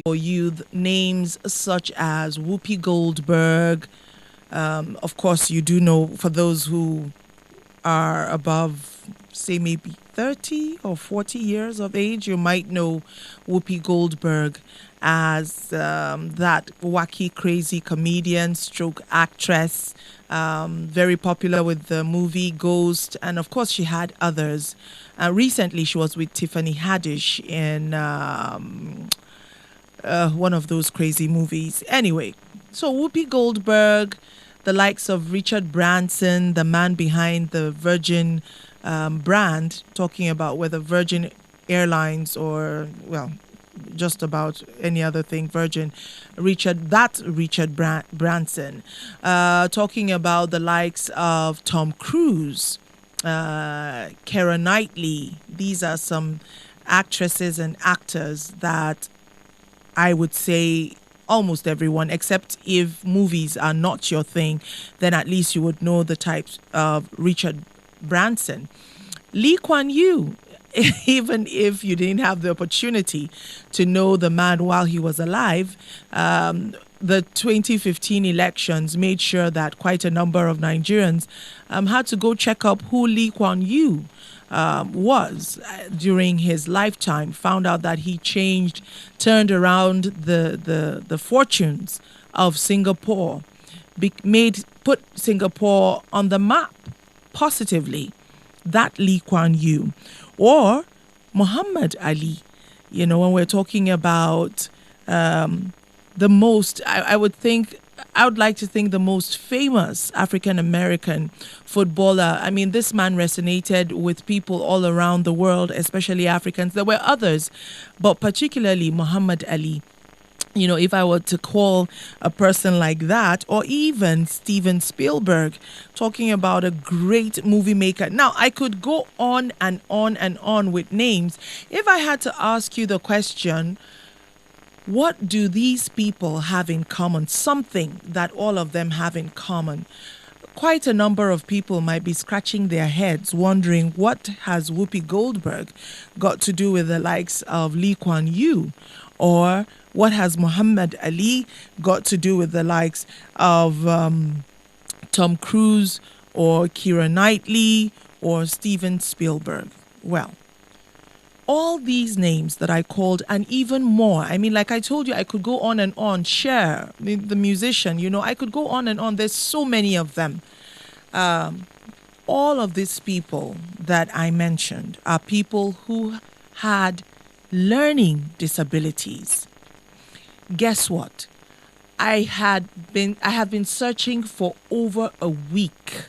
for you names such as Whoopi Goldberg. Of course, you do know, for those who are above, say, maybe 30 or 40 years of age, you might know Whoopi Goldberg as that wacky, crazy comedian stroke actress, very popular with the movie Ghost. And of course, she had others. Recently, she was with Tiffany Haddish in one of those crazy movies. Anyway, so Whoopi Goldberg, the likes of Richard Branson, the man behind the Virgin brand, talking about whether Virgin Airlines or, well, just about any other thing, Virgin, Richard Branson, talking about the likes of Tom Cruise, Keira Knightley. These are some actresses and actors that I would say almost everyone, except if movies are not your thing, then at least you would know the types of Richard Branson. Lee Kuan Yew, even if you didn't have the opportunity to know the man while he was alive, the 2015 elections made sure that quite a number of Nigerians had to go check up who Lee Kuan Yew was during his lifetime. Found out that he turned around the fortunes of Singapore, put Singapore on the map positively. That Lee Kuan Yew. Or Muhammad Ali. You know, when we're talking about the most, I would like to think the most famous African American footballer. I mean, this man resonated with people all around the world, especially Africans. There were others, but particularly Muhammad Ali. You know, if I were to call a person like that, or even Steven Spielberg, talking about a great movie maker. Now, I could go on and on and on with names. If I had to ask you the question, what do these people have in common? Something that all of them have in common. Quite a number of people might be scratching their heads wondering, what has Whoopi Goldberg got to do with the likes of Lee Kuan Yew? Or what has Muhammad Ali got to do with the likes of Tom Cruise or Keira Knightley or Steven Spielberg? Well, all these names that I called and even more. I mean, like I told you, I could go on and on. Cher, the musician, you know, I could go on and on. There's so many of them. All of these people that I mentioned are people who had learning disabilities. Guess what? I have been searching for over a week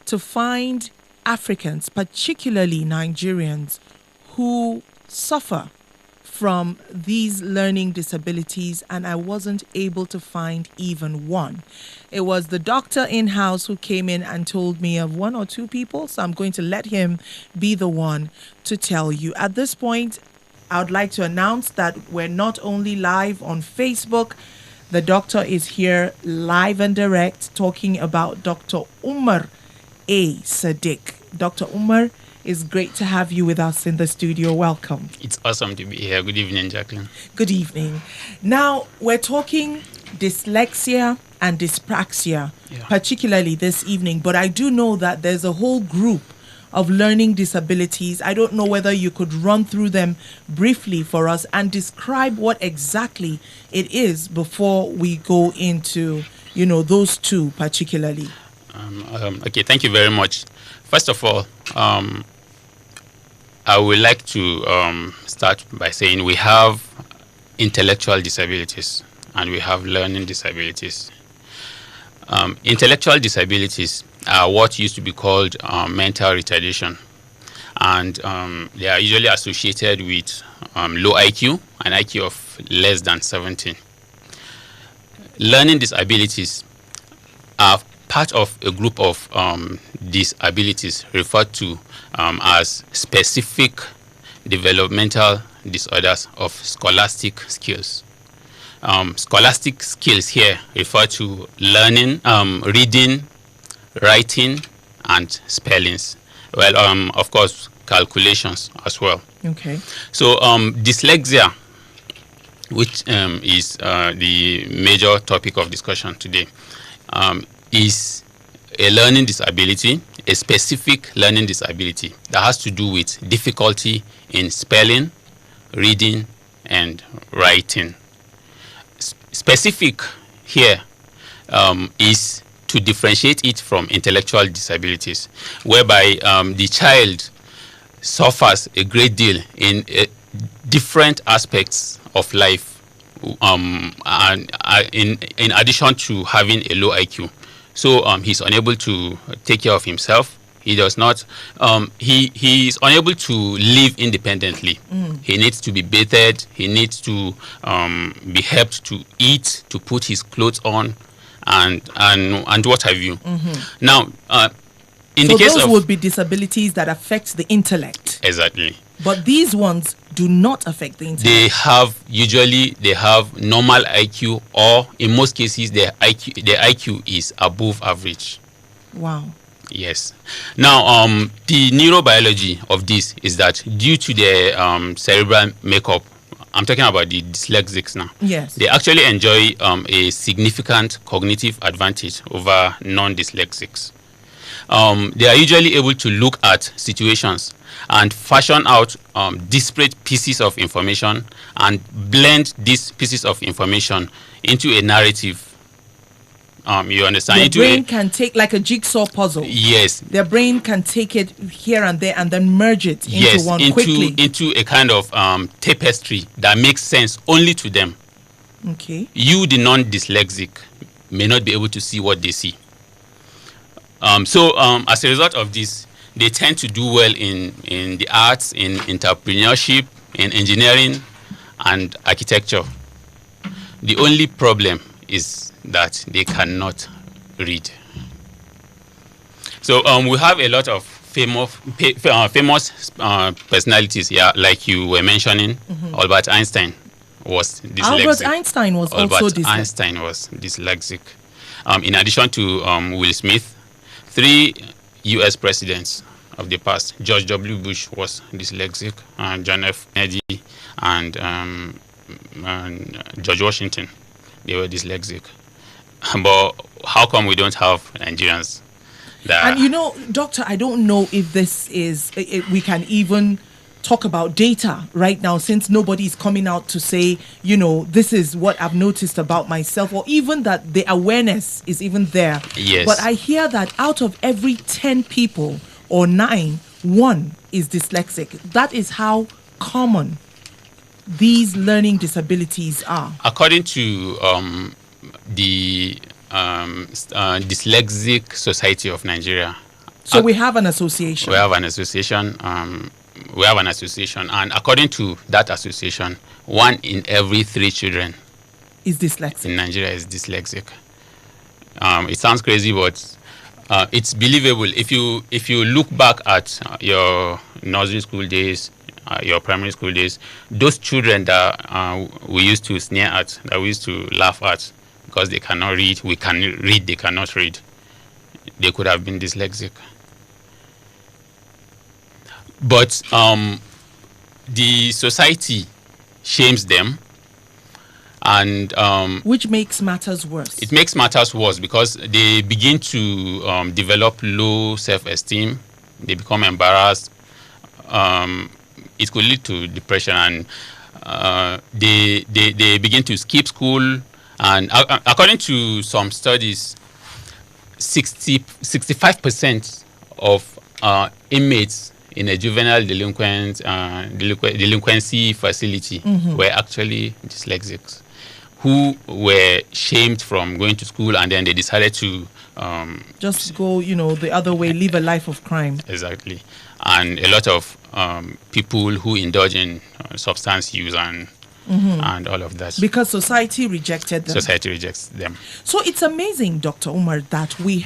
to find Africans, particularly Nigerians, who suffer from these learning disabilities, and I wasn't able to find even one. It was the doctor in-house who came in and told me of one or two people, so I'm going to let him be the one to tell you. At this point, I would like to announce that we're not only live on Facebook, the doctor is here live and direct talking about Dr. Umar A. Sadiq. Dr. Umar, it's great to have you with us in the studio. Welcome. It's awesome to be here. Good evening, Jacqueline. Good evening. Now, we're talking dyslexia and dyspraxia, particularly this evening, but I do know that there's a whole group of learning disabilities. I don't know whether you could run through them briefly for us and describe what exactly it is before we go into, you know, those two particularly. Okay, thank you very much. First of all, I would like to start by saying we have intellectual disabilities and we have learning disabilities. Intellectual disabilities are what used to be called mental retardation, and they are usually associated with low IQ, an IQ of less than 17. Learning disabilities are part of a group of disabilities referred to as specific developmental disorders of scholastic skills. Scholastic skills here refer to learning, reading, writing, and spellings. Well, of course, calculations as well. Okay. So dyslexia which is the major topic of discussion today, is a learning disability, a specific learning disability that has to do with difficulty in spelling, reading, and writing. Specific here is to differentiate it from intellectual disabilities, whereby the child suffers a great deal in different aspects of life, and in addition to having a low IQ. So he's unable to take care of himself. He does not. He is unable to live independently. He needs to be bathed. He needs to be helped to eat, to put his clothes on, and what have you. Now, in So the case those of would be disabilities that affect the intellect. exactly, But these ones do not affect the intellect. they have normal IQ, or in most cases their IQ is above average. Wow. Yes. Now, the neurobiology of this is that due to their cerebral makeup, I'm talking about the dyslexics now. Yes. They actually enjoy a significant cognitive advantage over non-dyslexics. They are usually able to look at situations and fashion out disparate pieces of information and blend these pieces of information into a narrative. You understand? Their brain can take, like a jigsaw puzzle. Yes. Their brain can take it here and there and then merge it into Yes, one quickly. into a kind of tapestry that makes sense only to them. Okay. You, the non-dyslexic, may not be able to see what they see. So as a result of this, they tend to do well in the arts, in entrepreneurship, in engineering, and architecture. The only problem is that they cannot read. So we have a lot of famous personalities here, like you were mentioning. Albert Einstein was dyslexic. Albert Einstein was also dyslexic. Einstein was dyslexic. In addition to Will Smith, 3 U.S. presidents of the past, George W. Bush was dyslexic, John F. Kennedy, and George Washington, they were dyslexic. But how come we don't have Nigerians? And you know, Doctor, I don't know if this is, we can even talk about data right now, since nobody is coming out to say, you know, this is what I've noticed about myself, or even that the awareness is even there. Yes. But I hear that out of every 10 people or 9, 1 is dyslexic. That is how common these learning disabilities are. According to the Dyslexic Society of Nigeria. So we have an association. We have an association. And according to that association, 1 in every 3 children is dyslexic in Nigeria is dyslexic. It sounds crazy, but it's believable. If you look back at your nursery school days, your primary school days, those children that we used to sneer at, that we used to laugh at because they cannot read, we can read, they cannot read, they could have been dyslexic. But the society shames them, and which makes matters worse. It makes matters worse because they begin to develop low self-esteem. They become embarrassed. It could lead to depression, and they begin to skip school. And according to some studies, 65% of inmates in a juvenile delinquency facility were actually dyslexics, who were shamed from going to school, and then they decided to just go, the other way, live a life of crime. Exactly. And a lot of people who indulge in substance use and all of that. Because society rejected them. Society rejects them. So it's amazing, Dr. Umar, that we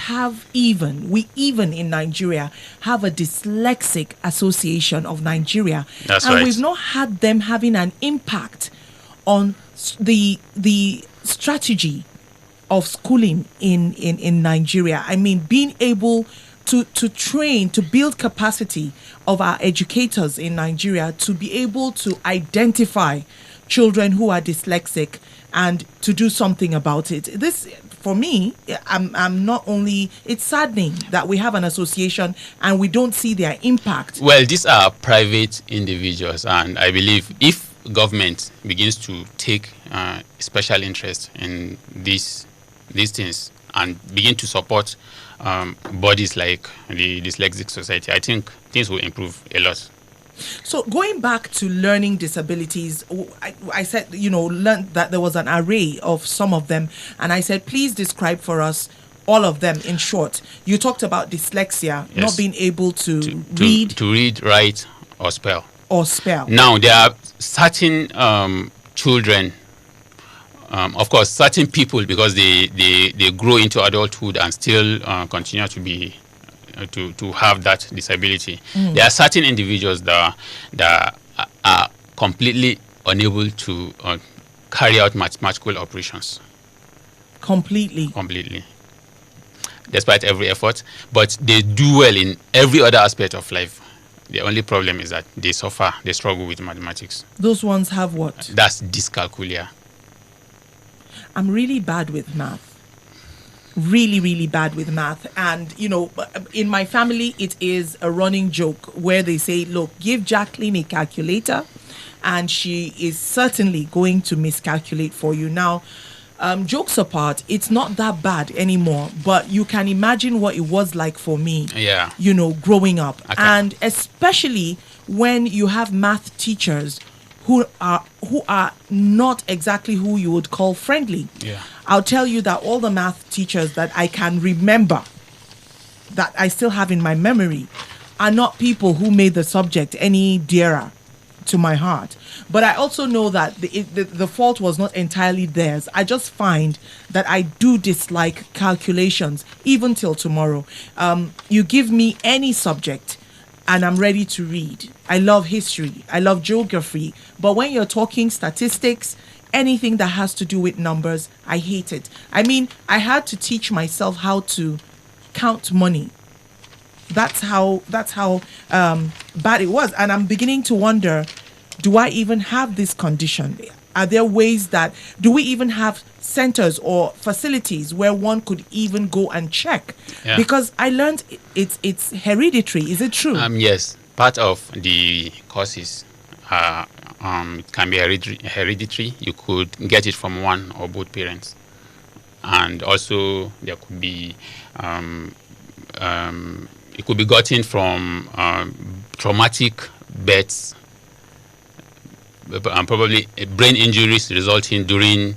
even in Nigeria have a Dyslexic Association of Nigeria. That's and right. We've not had them having an impact on the strategy of schooling in Nigeria. I mean, being able to train, to build capacity of our educators in Nigeria to be able to identify children who are dyslexic and to do something about it. This, for me, I'm not only, it's saddening that we have an association and we don't see their impact. Well, these are private individuals, and I believe if government begins to take special interest in these things and begin to support bodies like the Dyslexic Society, I think things will improve a lot. So going back to learning disabilities, I said, learned that there was an array of some of them. And I said, please describe for us all of them in short. You talked about dyslexia, Yes. not being able to read. To read, write, or spell. Or spell. Now, there are certain children, of course, certain people, because they grow into adulthood and still continue to be to have that disability. There are certain individuals that are completely unable to carry out mathematical operations. Completely. Despite every effort, but they do well in every other aspect of life. The only problem is that they struggle with mathematics. Those ones have what? That's dyscalculia. I'm really bad with math. Really, really bad with math. And, in my family, it is a running joke where they say, look, give Jacqueline a calculator and she is certainly going to miscalculate for you. Now, jokes apart, it's not that bad anymore, but you can imagine what it was like for me, Yeah. Growing up. Okay. And especially when you have math teachers who are not exactly who you would call friendly. Yeah. I'll tell you that all the math teachers that I can remember, that I still have in my memory, are not people who made the subject any dearer to my heart. But I also know that the fault was not entirely theirs. I just find that I do dislike calculations, even till tomorrow. You give me any subject and I'm ready to read. I love history. I love geography. But when you're talking statistics, anything that has to do with numbers, I hate it. I mean, I had to teach myself how to count money. That's how bad it was. And I'm beginning to wonder, do I even have this condition? Are there ways do we even have centers or facilities where one could even go and check? Yeah. Because I learned it's hereditary. Is it true? Yes. Part of the causes can be hereditary. You could get it from one or both parents. And also there could be it could be gotten from traumatic births, probably brain injuries resulting during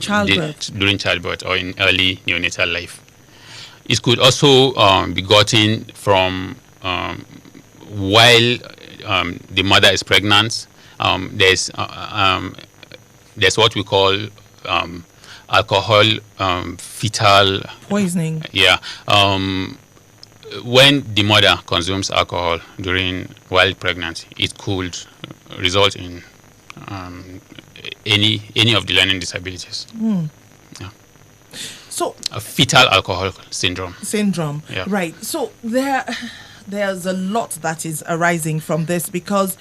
childbirth or in early neonatal life. It could also be gotten from while the mother is pregnant. There's what we call alcohol fetal poisoning. Yeah. When the mother consumes alcohol while pregnant, it could result in any of the learning disabilities. Yeah. So a fetal alcohol syndrome. Yeah. Right. So there's a lot that is arising from this because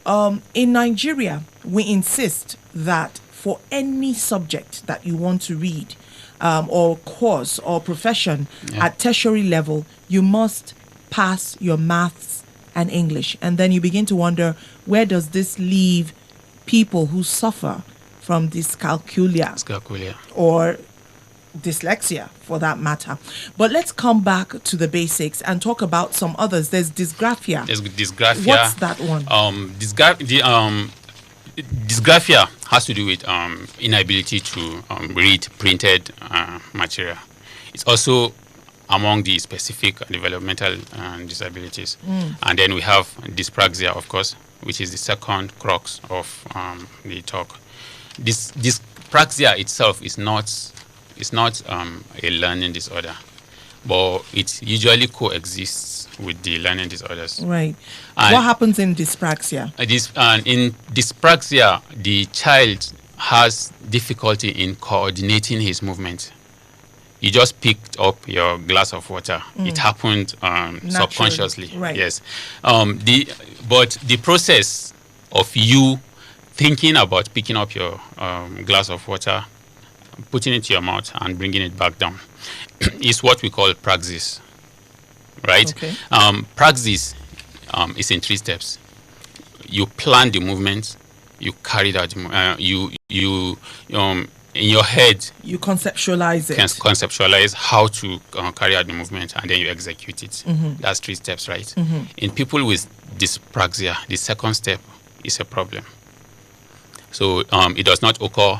in Nigeria we insist that for any subject that you want to read, or course or profession at tertiary level, you must pass your maths and English. And then you begin to wonder, where does this leave people who suffer from dyscalculia or dyslexia for that matter? But let's come back to the basics and talk about some others. There's dysgraphia. What's that one? Dysgraphia has to do with inability to read printed material. It's also among the specific developmental disabilities. And then we have dyspraxia, of course, which is the second crux of the talk. Dyspraxia itself is not a learning disorder, but it usually coexists with the learning disorders. Right. And what happens in dyspraxia? In dyspraxia, the child has difficulty in coordinating his movement. You just picked up your glass of water. It happened subconsciously. Right. Yes. But the process of you thinking about picking up your glass of water, putting it to your mouth, and bringing it back down is what we call praxis, right? Okay. Praxis is in 3 steps. You plan the movement, you carry it out, you in your head, You conceptualize it. can conceptualize how to carry out the movement, and then you execute it. That's 3 steps, right? In people with dyspraxia, the second step is a problem. So it does not occur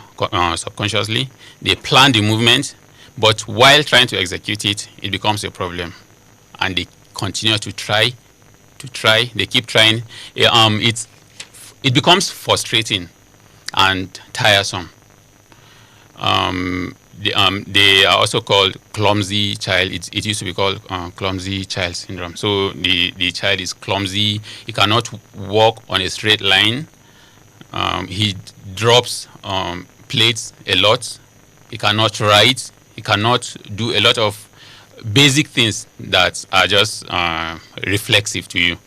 subconsciously. They plan the movement, but while trying to execute it, it becomes a problem, and they continue to try. They keep trying. It becomes frustrating and tiresome. They are also called clumsy child. It used to be called clumsy child syndrome. So the child is clumsy. He cannot walk on a straight line. He drops plates a lot. He cannot write. He cannot do a lot of basic things that are just reflexive to you.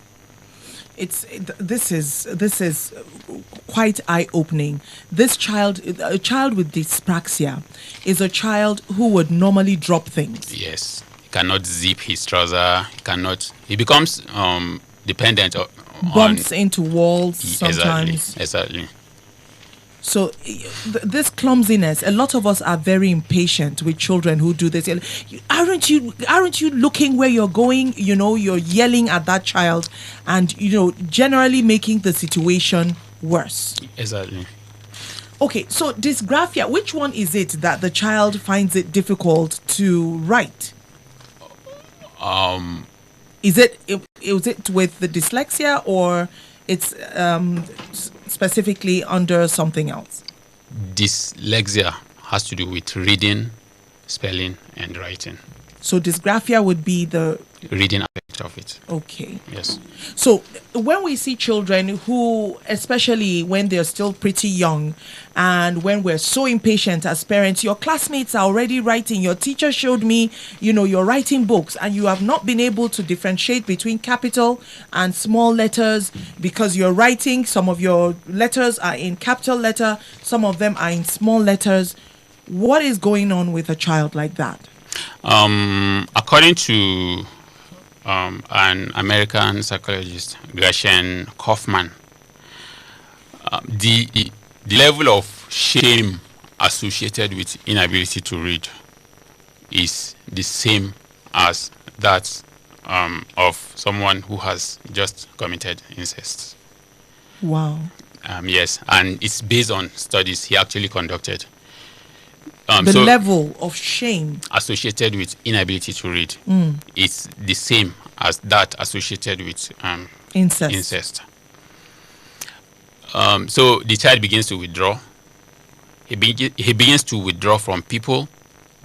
This is quite eye-opening. A child with dyspraxia is a child who would normally drop things. Yes, he cannot zip his trouser. He becomes dependent on Bumps into walls sometimes. Exactly. So this clumsiness, a lot of us are very impatient with children who do this. Aren't you looking where you're going? You're yelling at that child and, generally making the situation worse. Exactly. Okay, so dysgraphia, which one is it that the child finds it difficult to write? Is it with the dyslexia, or it's specifically under something else? Dyslexia has to do with reading, spelling, and writing. So dysgraphia would be the reading aspect of it. Okay. Yes. So when we see children who, especially when they're still pretty young, and when we're so impatient as parents, your classmates are already writing. Your teacher showed me, you're writing books, and you have not been able to differentiate between capital and small letters because you're writing. Some of your letters are in capital letter, some of them are in small letters. What is going on with a child like that? According to an American psychologist, Gretchen Kaufman, the level of shame associated with inability to read is the same as that of someone who has just committed incest. Wow. Yes, and it's based on studies he actually conducted. The level of shame associated with inability to read is the same as that associated with incest. So the child begins to withdraw. He begins to withdraw from people,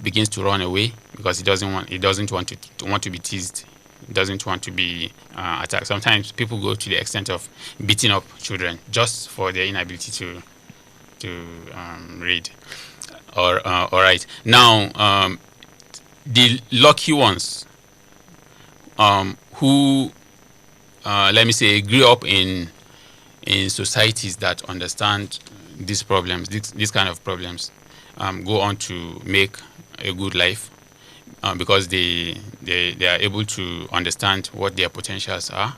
begins to run away because he doesn't want to be teased. He doesn't want to be attacked. Sometimes people go to the extent of beating up children just for their inability to read. All right. Now, the lucky ones who, let me say, grew up in societies that understand these problems, these kind of problems, go on to make a good life because they are able to understand what their potentials are,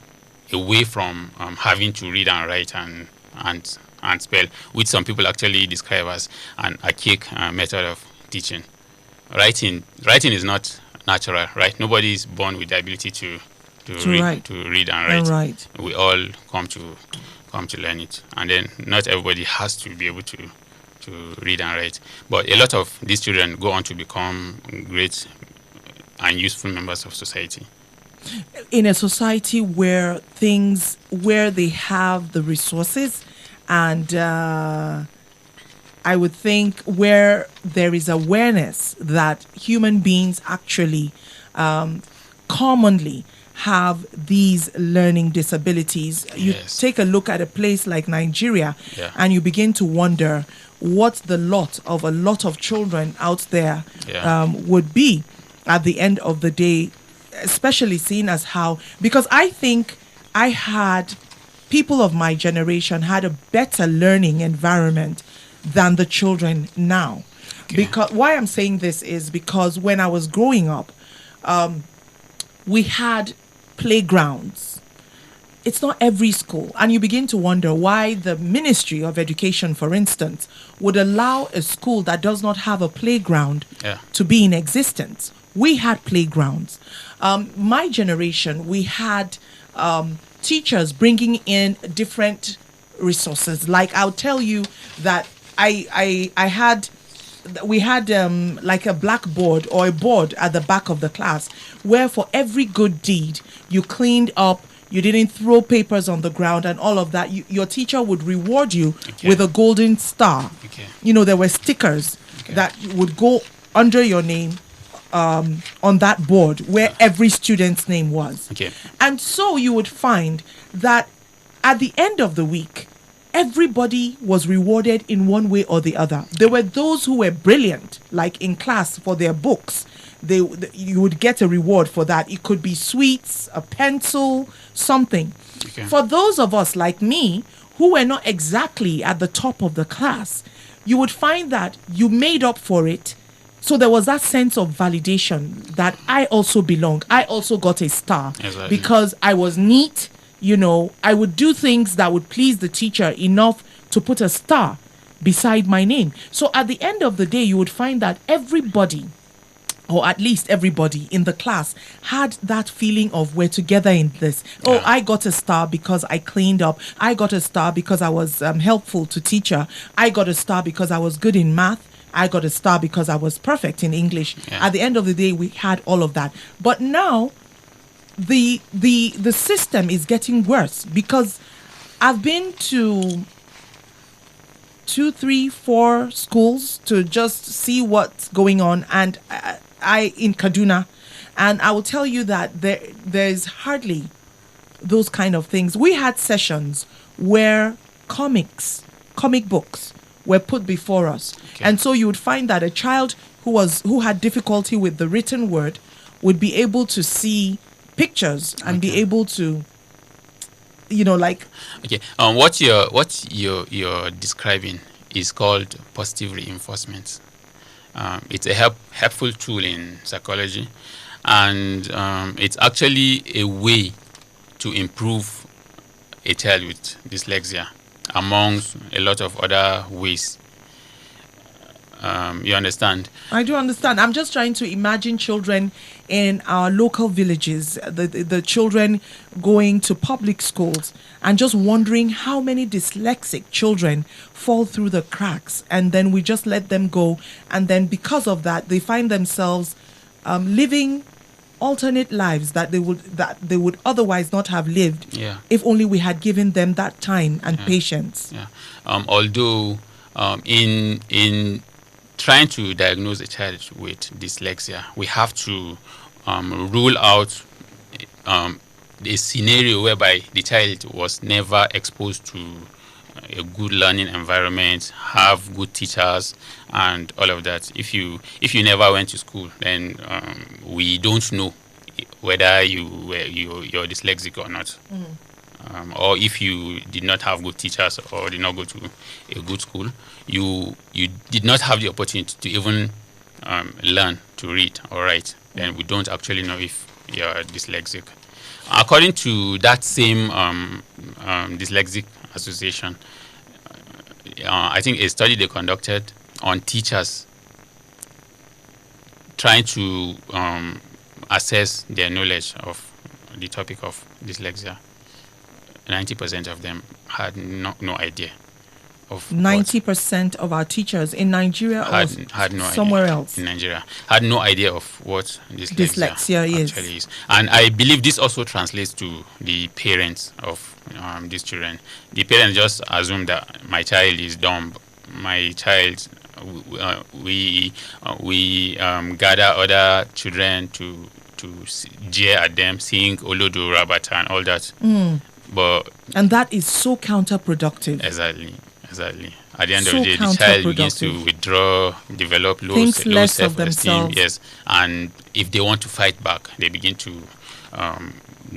away from having to read and write and spell, which some people actually describe as an archaic method of teaching. Writing is not natural, right? Nobody is born with the ability to read and write. We all come to learn it, and then not everybody has to be able to read and write. But a lot of these children go on to become great and useful members of society. In a society where they have the resources, and I would think where there is awareness that human beings actually commonly have these learning disabilities. You take a look at a place like Nigeria, and you begin to wonder what the lot of a lot of children out there would be at the end of the day, especially seeing as how, because I think I had people of my generation had a better learning environment than the children now. Because why I'm saying this is because when I was growing up, we had playgrounds. It's not every school. And you begin to wonder why the Ministry of Education, for instance, would allow a school that does not have a playground to be in existence. We had playgrounds. My generation, we had teachers bringing in different resources. Like I'll tell you that we had like a blackboard or a board at the back of the class where for every good deed you cleaned up, you didn't throw papers on the ground and all of that, your teacher would reward you with a golden star. You know, there were stickers that would go under your name on that board where every student's name was. And so you would find that at the end of the week, everybody was rewarded in one way or the other. There were those who were brilliant, like in class for their books. You would get a reward for that. It could be sweets, a pencil, something. For those of us like me, who were not exactly at the top of the class, you would find that you made up for it. So there was that sense of validation that I also belong. I also got a star because I was neat. You know, I would do things that would please the teacher enough to put a star beside my name. So at the end of the day, you would find that everybody, or at least everybody in the class, had that feeling of we're together in this. Oh, I got a star because I cleaned up. I got a star because I was helpful to teacher. I got a star because I was good in math. I got a star because I was perfect in English. At the end of the day, we had all of that. But now, the system is getting worse because I've been to 2, 3, 4 schools to just see what's going on, and I in Kaduna, and I will tell you that there's hardly those kind of things. We had sessions where comic books were put before us, and so you would find that a child who had difficulty with the written word would be able to see pictures and be able to, you know, like. What you're describing is called positive reinforcement. It's a helpful tool in psychology, and it's actually a way to improve a child with dyslexia, amongst a lot of other ways. You understand? I do understand. I'm just trying to imagine children in our local villages, the children going to public schools and just wondering how many dyslexic children fall through the cracks, and then we just let them go, and then because of that they find themselves living alternate lives that they would otherwise not have lived if only we had given them that time and patience. Although in trying to diagnose a child with dyslexia, we have to rule out a scenario whereby the child was never exposed to a good learning environment, have good teachers, and all of that. If you never went to school, then we don't know whether you're dyslexic or not. Or if you did not have good teachers or did not go to a good school, you did not have the opportunity to even learn to read or write, then we don't actually know if you're dyslexic. According to that same Dyslexic Association, I think a study they conducted on teachers trying to assess their knowledge of the topic of dyslexia, 90% of them had no idea of 90% of our teachers in Nigeria had no somewhere idea. else In Nigeria had no idea of what dyslexia actually is. And I believe this also translates to the parents of these children. The parents just assume that my child is dumb. My child, we gather other children to jeer at them, sing Olodo Rabata and all that. And that is so counterproductive. Exactly. At the end of the day, the child begins to withdraw, develop low self-esteem. Yes, and if they want to fight back, they begin to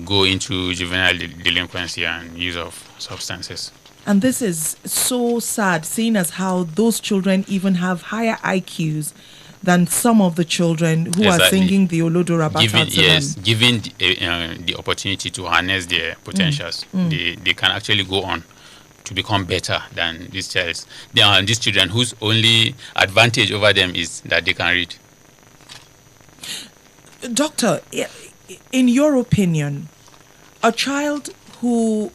go into juvenile delinquency and use of substances. And this is so sad, seeing as how those children even have higher IQs than some of the children who are Exactly. singing the Olodo Rabata to them. Given the opportunity to harness their potentials, they can actually go on to become better than these childs. They are these children whose only advantage over them is that they can read. Doctor, in your opinion, a child who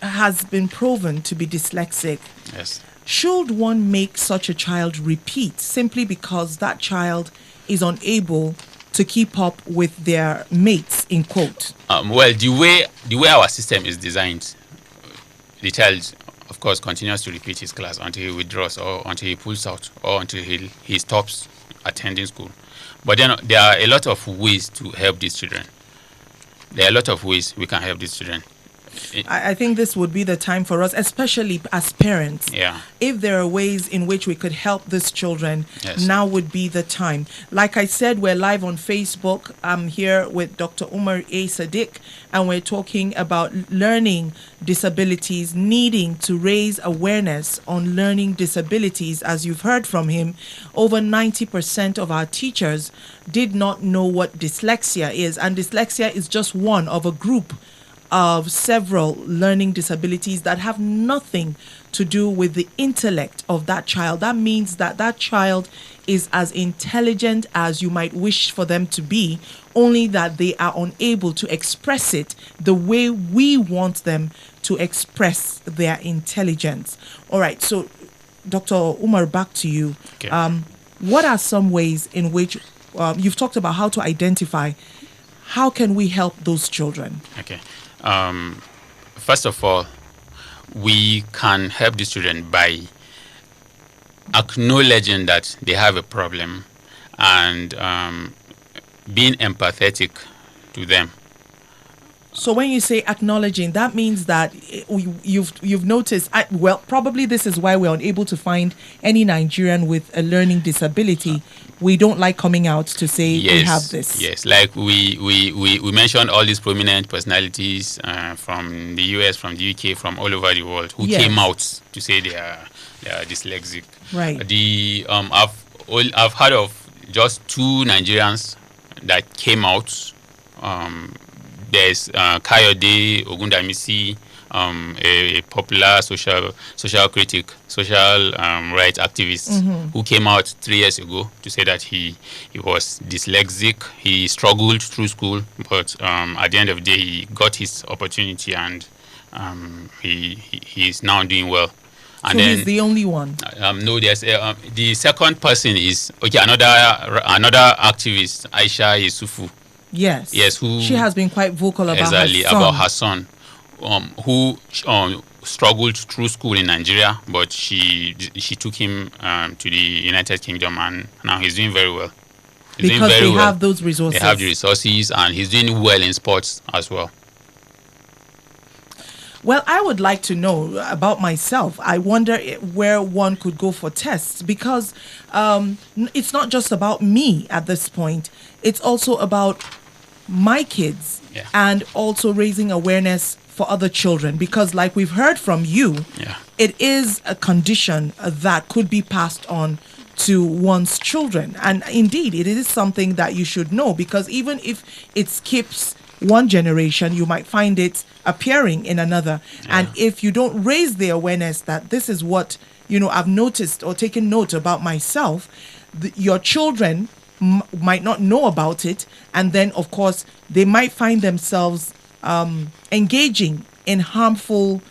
has been proven to be dyslexic, Yes. should one make such a child repeat simply because that child is unable to keep up with their mates, in quote? Well, the way our system is designed, the child, of course, continues to repeat his class until he withdraws or until he pulls out or until he stops attending school. But then there are a lot of ways to help these children. There are a lot of ways we can help these children. I think this would be the time for us, especially as parents. Yeah. If there are ways in which we could help these children, Yes. now would be the time. Like I said, we're live on Facebook. I'm here with Dr. Umar A. Sadiq, and we're talking about learning disabilities, needing to raise awareness on learning disabilities. As you've heard from him, over 90% of our teachers did not know what dyslexia is, and dyslexia is just one of a group of several learning disabilities that have nothing to do with the intellect of that child. That means that that child is as intelligent as you might wish for them to be, only that they are unable to express it the way we want them to express their intelligence. All right, so Dr. Umar, back to you. Okay. What are some ways in which you've talked about how to identify? How can we help those children? Okay. First of all, we can help these children by acknowledging that they have a problem and being empathetic to them. So when you say acknowledging, that means that you've noticed. Well, probably this is why we're unable to find any Nigerian with a learning disability. We don't like coming out to say we have this. Yes, like we mentioned all these prominent personalities from the US, from the UK, from all over the world who Yes. came out to say they are dyslexic. Right. I've heard of just 2 Nigerians that came out. There's Kayode Ogundamisi, a popular social critic, social rights activist, who came out 3 years ago to say that he was dyslexic. He struggled through school, but at the end of the day, he got his opportunity, and he is now doing well. And So then, he's the only one. no, there's the second person is another activist, Aisha Yusufu. Yes. Yes, who she has been quite vocal about exactly her son. about her son, who struggled through school in Nigeria, but she took him to the United Kingdom, and now he's doing very well. He's doing Because very they well. have those resources. They have the resources, and he's doing well in sports as well. Well, I would like to know about myself. I wonder where one could go for tests, because it's not just about me at this point. It's also about my kids, Yeah. and also raising awareness for other children, because like we've heard from you, Yeah. it is a condition that could be passed on to one's children. And indeed, it is something that you should know, because even if it skips one generation, you might find it appearing in another. And if you don't raise the awareness that this is what, I've noticed or taken note about myself, your children might not know about it. And then, of course, they might find themselves engaging in harmful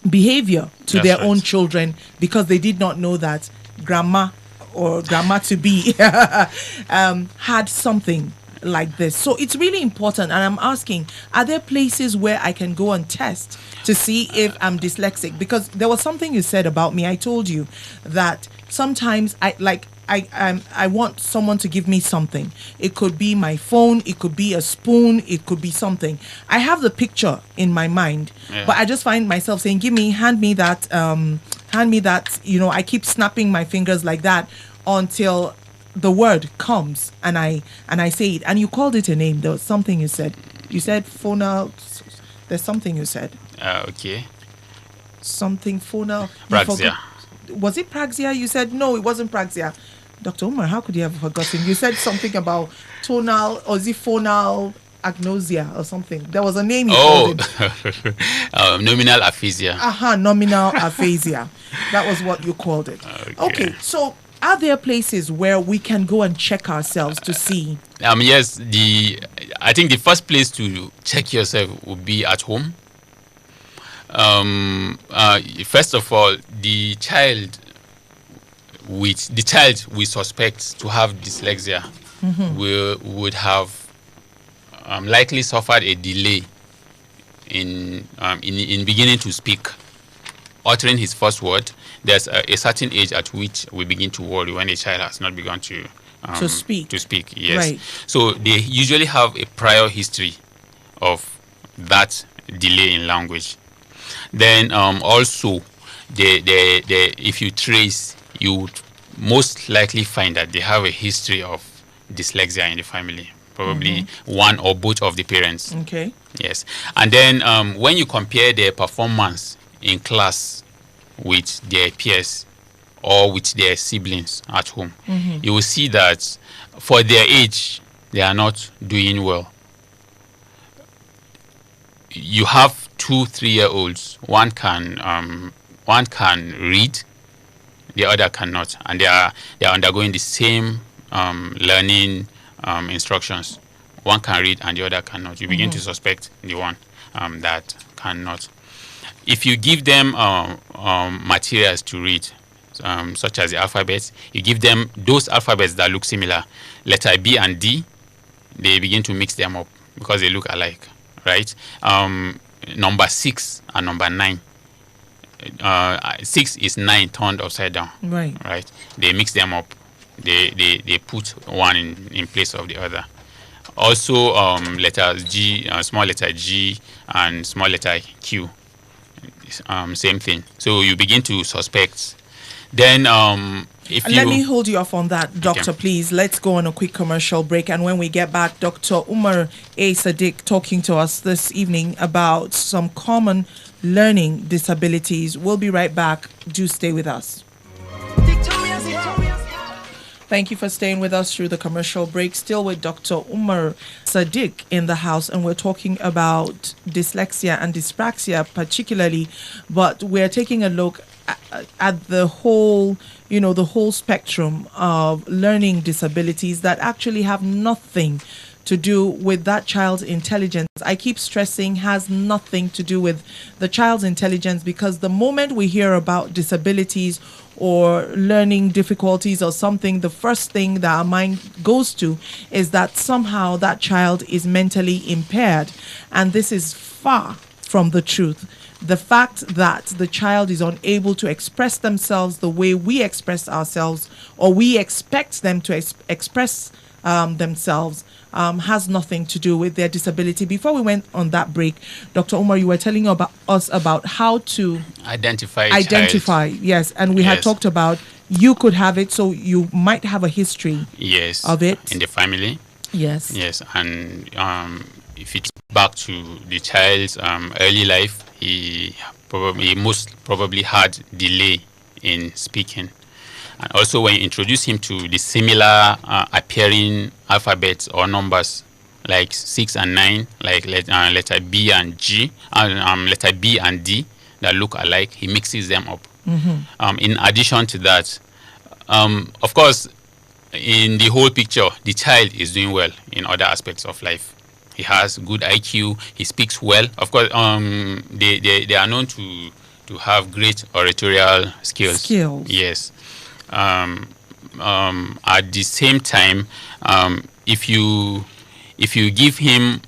behavior to That's their right. own children, because they did not know that grandma or grandma to be had something like this. So it's really important. And I'm asking, are there places where I can go and test to see if I'm dyslexic? Because there was something you said about me. I told you that sometimes I want someone to give me something. It could be my phone, it could be a spoon, it could be something. I have the picture in my mind, but I just find myself saying, hand me that, I keep snapping my fingers like that until the word comes and I say it. And you called it a name. There was something you said. You said phonal. There's something you said. Okay. Something phonal. Praxia. Was it praxia? You said no, it wasn't praxia. Dr. Umar, how could you have forgotten? You said something about tonal or is it phonal agnosia or something. There was a name you called Oh, it. nominal aphasia. Aha, nominal aphasia. That was what you called it. Okay, so are there places where we can go and check ourselves to see? Yes, I think the first place to check yourself would be at home. First of all, the child we suspect to have dyslexia would have likely suffered a delay in beginning to speak, uttering his first word. There's a certain age at which we begin to worry when a child has not begun to speak. To speak, yes. Right. So they usually have a prior history of that delay in language. Then also, if you trace, you would most likely find that they have a history of dyslexia in the family, probably one or both of the parents. Okay. Yes. And then when you compare their performance in class with their peers or with their siblings at home, you will see that for their age, they are not doing well. You have 2-3-year-olds. One can read, the other cannot, and they are undergoing the same learning instructions. One can read and the other cannot. You begin to suspect the one that cannot. If you give them materials to read, such as the alphabets, you give them those alphabets that look similar, letter B and D, they begin to mix them up because they look alike, right? Number 6 and number 9. 6 is 9 turned upside down. Right. They mix them up. They put one in place of the other. Also, letters G, small letter G and small letter Q. Same thing. So you begin to suspect. Then let me hold you off on that, Doctor, please. Let's go on a quick commercial break. And when we get back, Dr. Umar A. Sadiq talking to us this evening about some common learning disabilities. We'll be right back. Do stay with us. Thank you for staying with us through the commercial break. Still with Dr. Umar Sadiq in the house, and we're talking about dyslexia and dyspraxia particularly, but we're taking a look at the whole, the whole spectrum of learning disabilities that actually have nothing to do with that child's intelligence. I keep stressing has nothing to do with the child's intelligence, because the moment we hear about disabilities or learning difficulties or something, the first thing that our mind goes to is that somehow that child is mentally impaired. And this is far from the truth. The fact that the child is unable to express themselves the way we express ourselves, or we expect them to express themselves, has nothing to do with their disability. Before we went on that break, Dr. Umar, you were telling us about how to identify. Yes, and we had talked about you could have it, so you might have a history. Yes, of it in the family. Yes, and if it's back to the child's early life, he most probably had delay in speaking. And also, when you introduce him to the similar appearing alphabets or numbers, like 6 and 9, like letter B and G, letter B and D, that look alike, he mixes them up. In addition to that, of course, in the whole picture, the child is doing well in other aspects of life. He has good IQ. He speaks well. Of course, they are known to have great oratorial skills. Yes. At the same time, if you give him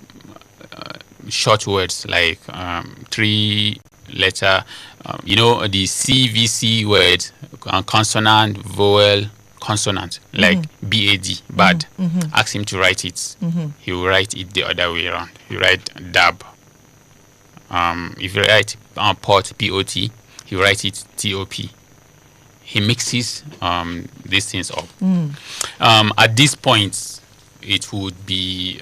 short words like 3-letter, the CVC word, consonant, vowel, consonant, like BAD, bad. Ask him to write it. He will write it the other way around. He write dab. If you write pot, POT, he write it TOP. He mixes these things up. At this point, it would be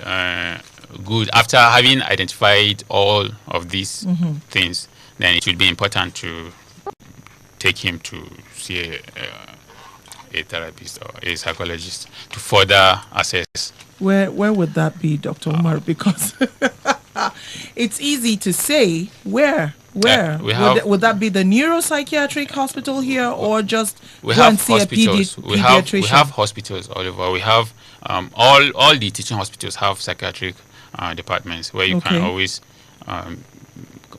good. After having identified all of these things, then it would be important to take him to see a therapist or a psychologist to further assess. Where would that be, Dr. Umar? Because it's easy to say where. Would that be the neuropsychiatric hospital here, or just we go have and see hospitals. a We pediatrician? have hospitals all over. We have all the teaching hospitals have psychiatric departments where you can Okay. always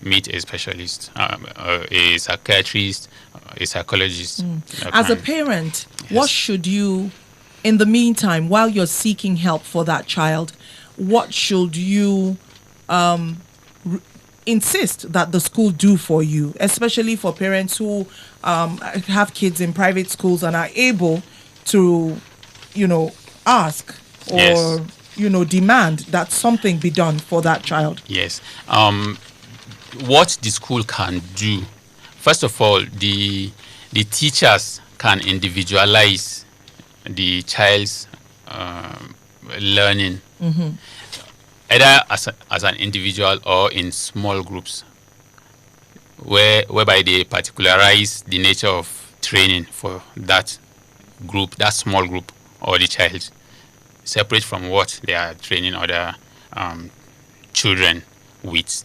meet a specialist, a psychiatrist, a psychologist. that As a can- parent, Yes. what should you, in the meantime, while you're seeking help for that child, what should you insist that the school do for you, especially for parents who have kids in private schools and are able to, ask or, Yes. demand that something be done for that child? Yes. What the school can do, first of all, the teachers can individualize the child's learning, either as an individual or in small groups, whereby they particularize the nature of training for that group, that small group, or the child, separate from what they are training other children with.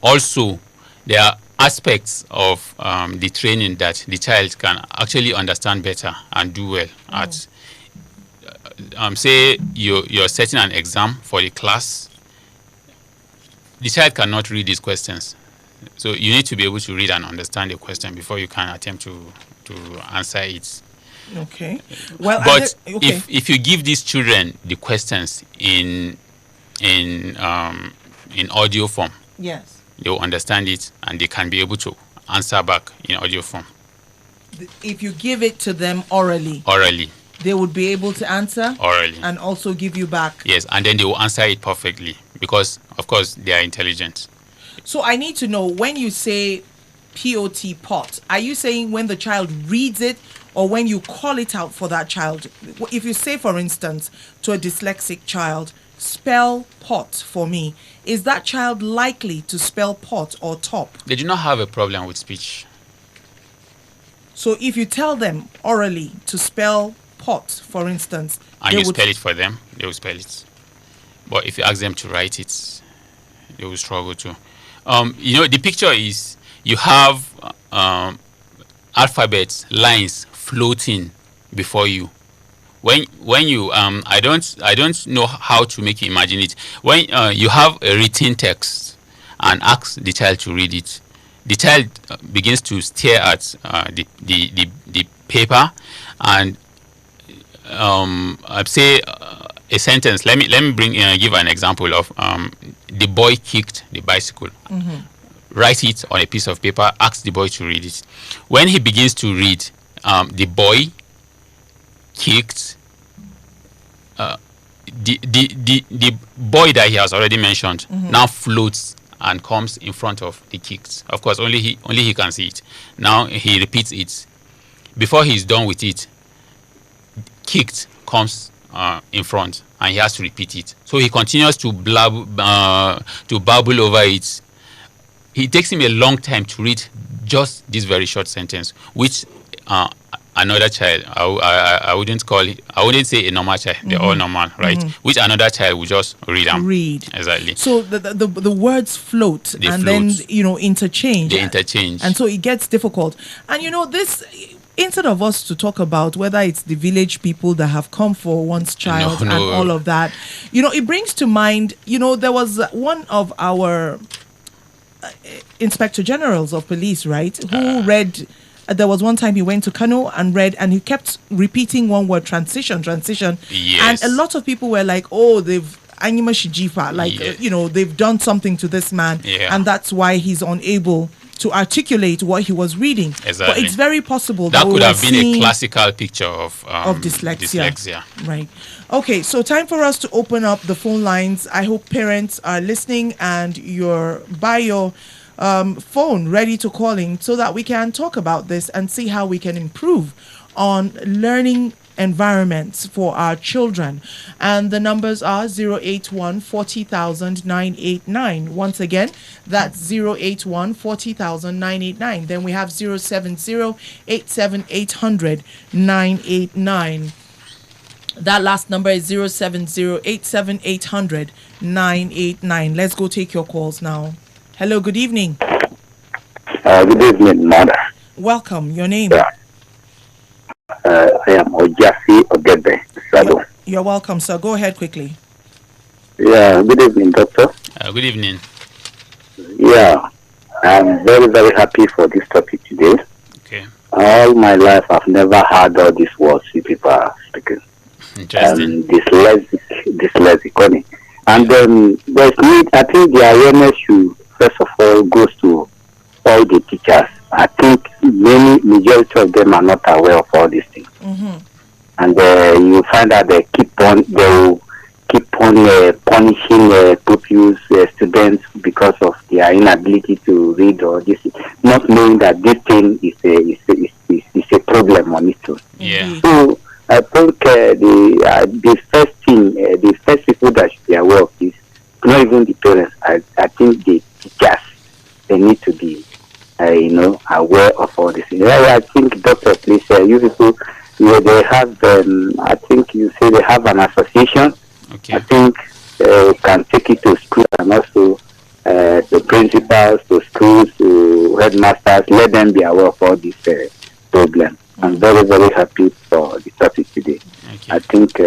Also, there are aspects of the training that the child can actually understand better and do well at. Say you're setting an exam for the class, the child cannot read these questions. So you need to be able to read and understand the question before you can attempt to answer it. Okay. Well, But okay. if you give these children the questions in audio form, Yes. they will understand it and they can be able to answer back in audio form If you give it to them orally, orally. they would be able to answer Orally. and also give you back. Yes, and then they will answer it perfectly because, of course, they are intelligent. So I need to know, when you say pot, are you saying when the child reads it or when you call it out for that child? If you say, for instance, to a dyslexic child, spell pot for me, is that child likely to spell pot or top? They do not have a problem with speech. So if you tell them orally to spell pot, for instance, And they you would spell it for them, they will spell it. But if you ask them to write it, they will struggle to. The picture is you have alphabets, lines floating before you. When you I don't know how to make you imagine it. When you have a written text and ask the child to read it, the child begins to stare at the paper and I'd say a sentence. Let me give an example of the boy kicked the bicycle. Write it on a piece of paper. Ask the boy to read it. When he begins to read, the boy kicked the boy that he has already mentioned now floats and comes in front of the kicked. Of course, only he can see it. Now he repeats it. Before he's done with it, kicked comes in front and he has to repeat it. So he continues to babble over it. It takes him a long time to read just this very short sentence, which another child, I wouldn't say a normal child, they're all normal, right? Which another child would just read them. read. Exactly. So the words float They and float. then interchange. They interchange. And so it gets difficult. And this, instead of us to talk about whether it's the village people that have come for one's child and No. all of that, it brings to mind, there was one of our inspector generals of police, right, who read. There was one time he went to Kano and read, and he kept repeating one word: transition. Yes. And a lot of people were like, "Oh, they've Anyima Shijifa, like Yeah. they've done something to this man, Yeah. and that's why he's unable to articulate what he was reading." But Exactly. it's very possible that we could were have been a seeing classical picture of dyslexia. Right. Okay, so time for us to open up the phone lines. I hope parents are listening and you're by your phone ready to call in so that we can talk about this and see how we can improve on learning environments for our children. And the numbers are 081 Once again, that's 081 Then we have 070 That last number is 070 Let's go take your calls now. Hello, good evening. Good evening, mother. Welcome. Your name? Yeah. I am Ojasi Ogebe Sado. You're welcome, sir. Go ahead quickly. Yeah, good evening, doctor. Good evening. Yeah, I'm very, very happy for this topic today. Okay. All my life, I've never heard all these words you people are speaking. Interesting. Dyslexic, honey. And then there's need, I think the awareness should, first of all, goes to all the teachers. I think majority of them are not aware of all these things. Mm-hmm. And you find that they will keep on punishing pupils, students because of their inability to read or this, not knowing that this thing is a problem on its own. Yeah. So I think the first people that should be aware of this, not even the parents. I think the teachers, they need to be aware of all this. I think, doctor, please, you people, they have, I think you say they have an association. Okay. I think can take it to school and also the principals, to schools, to headmasters, let them be aware of all this problem. I'm very, very happy for the topic today. Okay. I think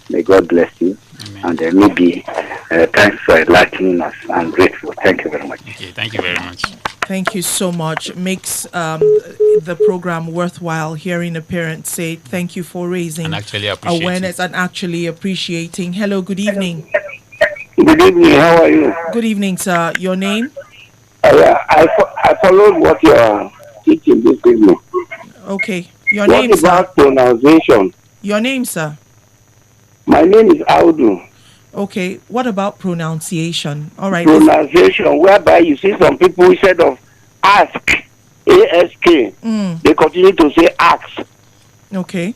may God bless you. Amen. And maybe thanks for enlightening us. I'm grateful. Thank you very much. Okay, thank you very much. Thank you so much. Makes the program worthwhile hearing a parent say thank you for raising And actually appreciating. awareness and actually appreciating. Hello, good evening. Good evening. How are you? Good evening, sir. Your name? I followed what you are teaching this evening. Okay. Your What name, sir? about pronunciation? Your name, sir? My name is Audu. Okay. What about pronunciation? All right. Pronunciation, whereby you see some people instead of ask, A-S-K, they continue to say ask. Okay.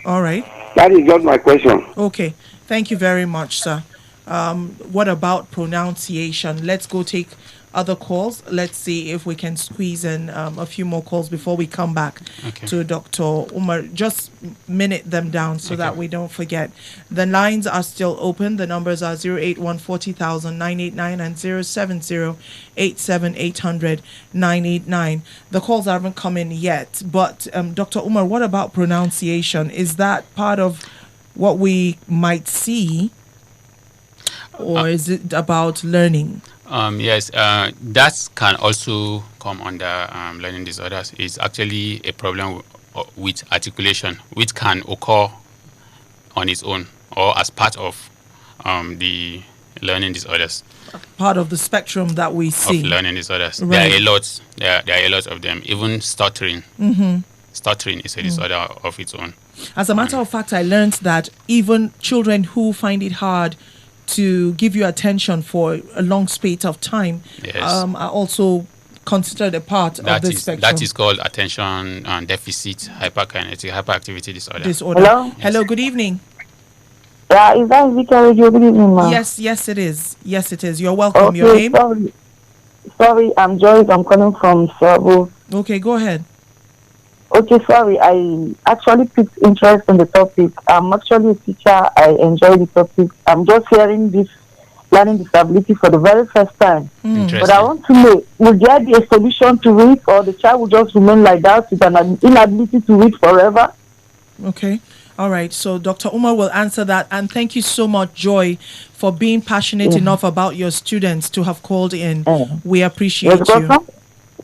All right. That is just my question. Okay. Thank you very much, sir. What about pronunciation? Let's go take other calls. Let's see if we can squeeze in a few more calls before we come back to Dr. Umar. Just minute them down so that we don't forget. The lines are still open. The numbers are 081 and 070 The calls haven't come in yet. But Dr. Umar, what about pronunciation? Is that part of what we might see? Or is it about learning? Yes, that can also come under learning disorders. It's actually a problem with articulation, which can occur on its own or as part of the learning disorders. Part of the spectrum that we see. Of learning disorders. Right. There are a lot. There are a lot of them. Even stuttering. Mm-hmm. Stuttering is a disorder of its own. As a matter of fact, I learned that even children who find it hard to give you attention for a long space of time are also considered a part of this spectrum. That is called attention deficit hyperactivity disorder. Hello? Yes. Hello, good evening. Yeah, is that Vika Radio? Good evening, ma'am. Yes, it is. Yes, it is. You're welcome. Okay, your name? Sorry, I'm Joyce. I'm calling from Sabo. Okay, go ahead. Okay, sorry. I actually picked interest in the topic. I'm actually a teacher. I enjoy the topic. I'm just hearing this learning disability for the very first time. But I want to know, will there be a solution to it, or the child will just remain like that with an inability to read forever? Okay. All right. So Dr. Umar will answer that. And thank you so much, Joy, for being passionate enough about your students to have called in. We appreciate you.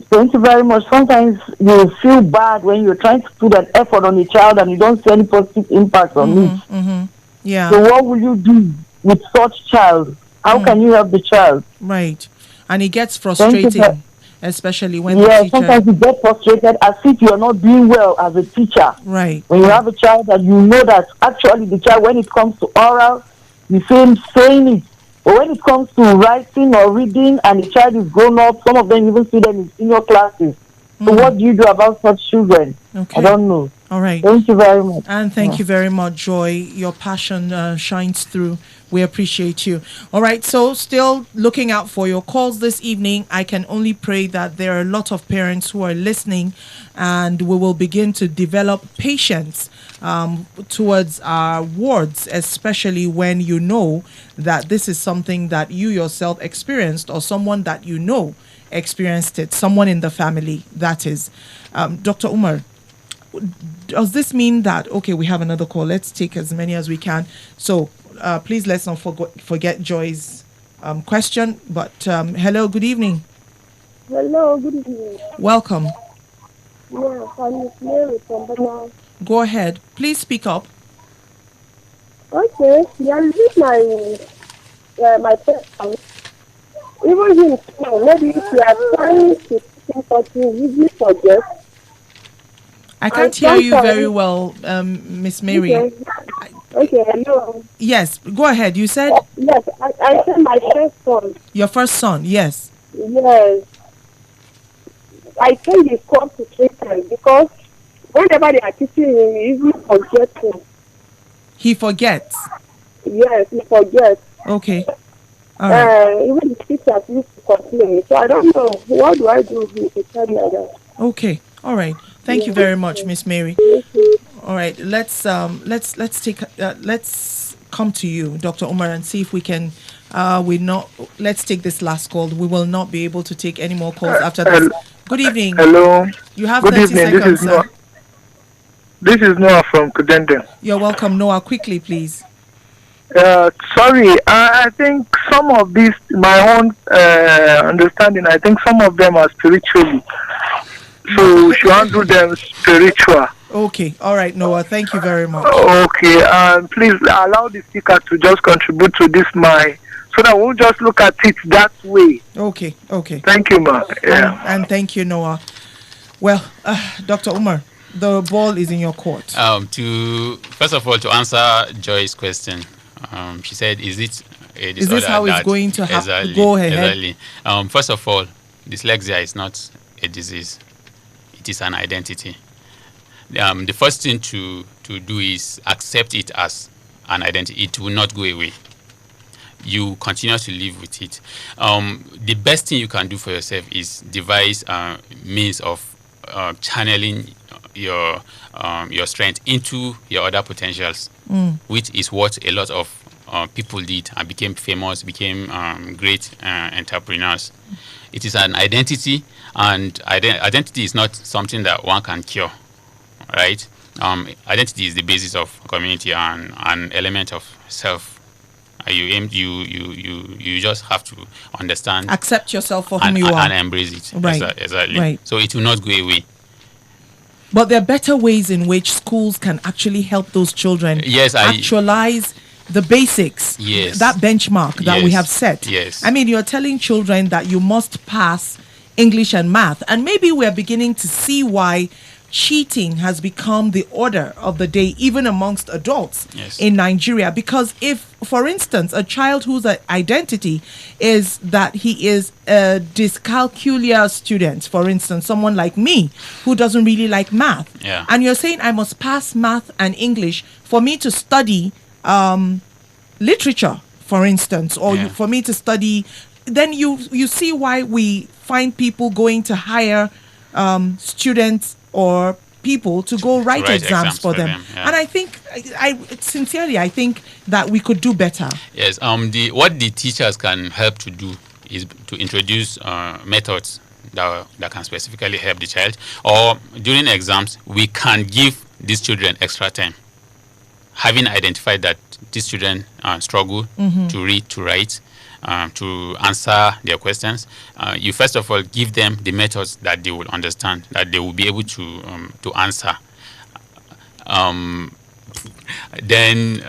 Thank you very much. Sometimes you feel bad when you're trying to put an effort on a child and you don't see any positive impact on it. Yeah. So what will you do with such child? How can you help the child? Right. And it gets frustrating, especially when the teacher... sometimes you get frustrated as if you're not doing well as a teacher. Right. When you have a child that you know that actually the child, when it comes to oral, you see him saying it. But when it comes to writing or reading and the child is grown up, some of them even see them in senior classes. So what do you do about such children? Okay. I don't know. All right. Thank you very much. And thank you very much, Joy. Your passion shines through. We appreciate you. All right. So, still looking out for your calls this evening. I can only pray that there are a lot of parents who are listening, and we will begin to develop patience towards our wards, especially when you know that this is something that you yourself experienced or someone that you know experienced it, someone in the family, that is. Dr. Umar, does this mean that, okay, we have another call, let's take as many as we can. So please let's not forget Joy's question. But hello, good evening. Hello, good evening. Welcome. Yeah, I'm Miss Mary from Bama. Go ahead, please speak up. Okay, yeah, this is my person. Even in school, maybe if you are trying to teach something, you forget. I can't hear you very well, Miss Mary. Okay, hello. Yes, go ahead. You said? Yes, I said my first son. Your first son, yes. Yes. I think he's concentrated because whenever they are teaching him, he even forgets him. He forgets? Yes, he forgets. Okay. All right. Even the teachers used to complain. So I don't know. What do I do with a child like that? Okay. All right. Thank you very much, Miss Mary. All right. Let's come to you, Dr. Umar, and see if we can. Let's take this last call. We will not be able to take any more calls after this. Good evening. Hello. You have Good 30 evening. seconds, sir. This is Noah from Kudende. You're welcome, Noah. Quickly, please. Sorry, I think some of these, my own understanding, I think some of them are spiritually. So we should handle them spiritual. Okay. All right, Noah. Thank you very much. Okay. Please allow the speaker to just contribute to this, so that we'll just look at it that way. Okay. Okay. Thank you, ma. Yeah. And thank you, Noah. Well, Dr. Umar, the ball is in your court. First of all, to answer Joy's question, she said, "Is it a disorder?" Is this how it's going to happen? Exactly, Go ahead. Exactly. First of all, dyslexia is not a disease; it is an identity. The first thing to do is accept it as an identity. It will not go away. You continue to live with it. The best thing you can do for yourself is devise means of channeling your strength into your other potentials, which is what a lot of people did and became famous, became great entrepreneurs. It is an identity, and identity is not something that one can cure, right? Identity is the basis of community and an element of self. You just have to understand, accept yourself for whom you are, and embrace it. Right. Exactly. Right. So it will not go away. But there are better ways in which schools can actually help those children actualize the basics, that benchmark that we have set. Yes. I mean, you're telling children that you must pass English and math, and maybe we're beginning to see why cheating has become the order of the day, even amongst adults in Nigeria. Because if, for instance, a child whose identity is that he is a dyscalculia student, for instance, someone like me who doesn't really like math, and you're saying I must pass math and English for me to study literature, for instance, or for me to study, then you see why we find people going to hire students or people to go write exams for them. And I think, I sincerely think that we could do better. Yes. What the teachers can help to do is to introduce methods that can specifically help the child. Or during exams, we can give these children extra time. Having identified that these children struggle to read, to write, to answer their questions, you first of all give them the methods that they will understand, that they will be able to answer. Then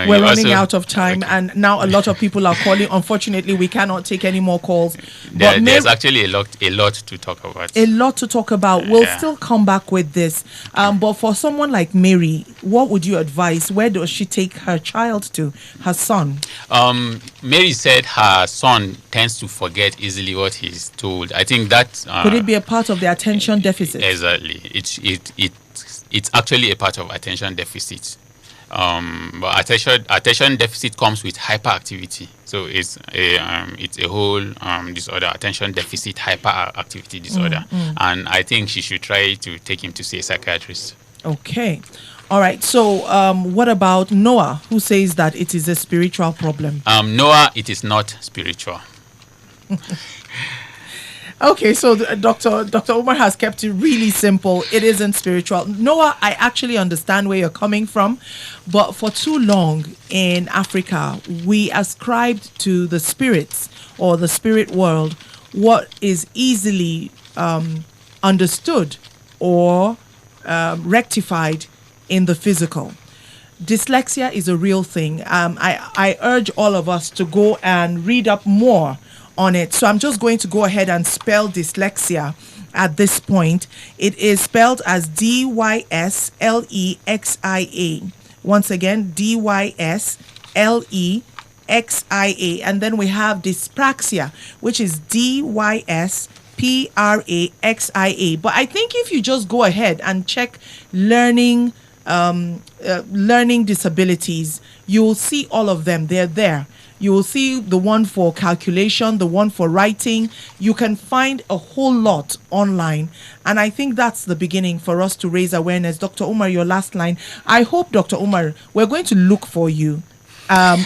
we're running out of time, and now a lot of people are calling. Unfortunately, we cannot take any more calls. There's actually a lot to talk about. A lot to talk about. We'll still come back with this. But for someone like Mary, what would you advise? Where does she take her child to, her son? Mary said her son tends to forget easily what he's told. I think that could it be a part of the attention deficit? Exactly. It it's actually a part of attention deficit. But attention deficit comes with hyperactivity. So it's a whole disorder, attention deficit hyperactivity disorder. And I think she should try to take him to see a psychiatrist. Okay. All right. So what about Noah, who says that it is a spiritual problem? Noah, it is not spiritual. Okay, so Dr. Umar has kept it really simple. It isn't spiritual. Noah, I actually understand where you're coming from, but for too long in Africa, we ascribed to the spirits or the spirit world what is easily understood or rectified in the physical. Dyslexia is a real thing. I urge all of us to go and read up more on it. So I'm just going to go ahead and spell dyslexia at this point. It is spelled as Dyslexia. Once again, Dyslexia. And then we have dyspraxia, which is Dyspraxia. But I think if you just go ahead and check learning disabilities, you will see all of them. They're there. You will see the one for calculation, the one for writing. You can find a whole lot online. And I think that's the beginning for us to raise awareness. Dr. Umar, your last line. I hope, Dr. Umar, we're going to look for you.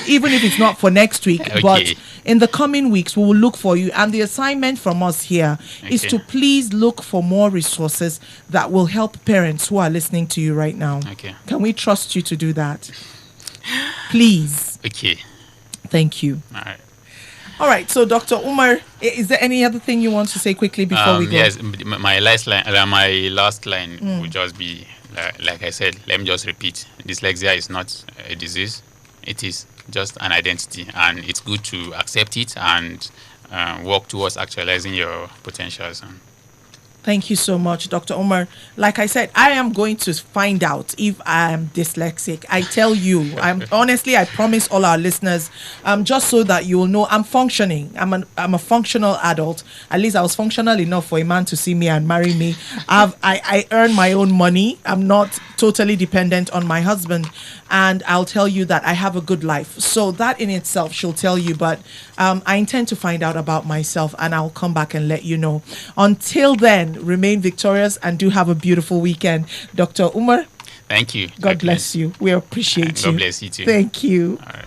Even if it's not for next week, Okay. but in the coming weeks, we will look for you. And the assignment from us here is to please look for more resources that will help parents who are listening to you right now. Okay. Can we trust you to do that? Please. Okay. Thank you. All right. All right. So, Dr. Umar, is there any other thing you want to say quickly before we go? Yes, my last line would just be, like I said, let me just repeat. Dyslexia is not a disease. It is just an identity, and it's good to accept it and work towards actualizing your potentials. Thank you so much, Dr. Umar. Like I said, I am going to find out if I am dyslexic. I tell you, I promise all our listeners, just so that you will know I'm functioning. I'm a functional adult. At least I was functional enough for a man to see me and marry me. I earn my own money. I'm not totally dependent on my husband. And I'll tell you that I have a good life. So that in itself she'll tell you, but I intend to find out about myself, and I'll come back and let you know. Until then, remain victorious and do have a beautiful weekend. Dr. Umar, Thank you. God bless you. We appreciate you. God bless you too. Thank you. All right.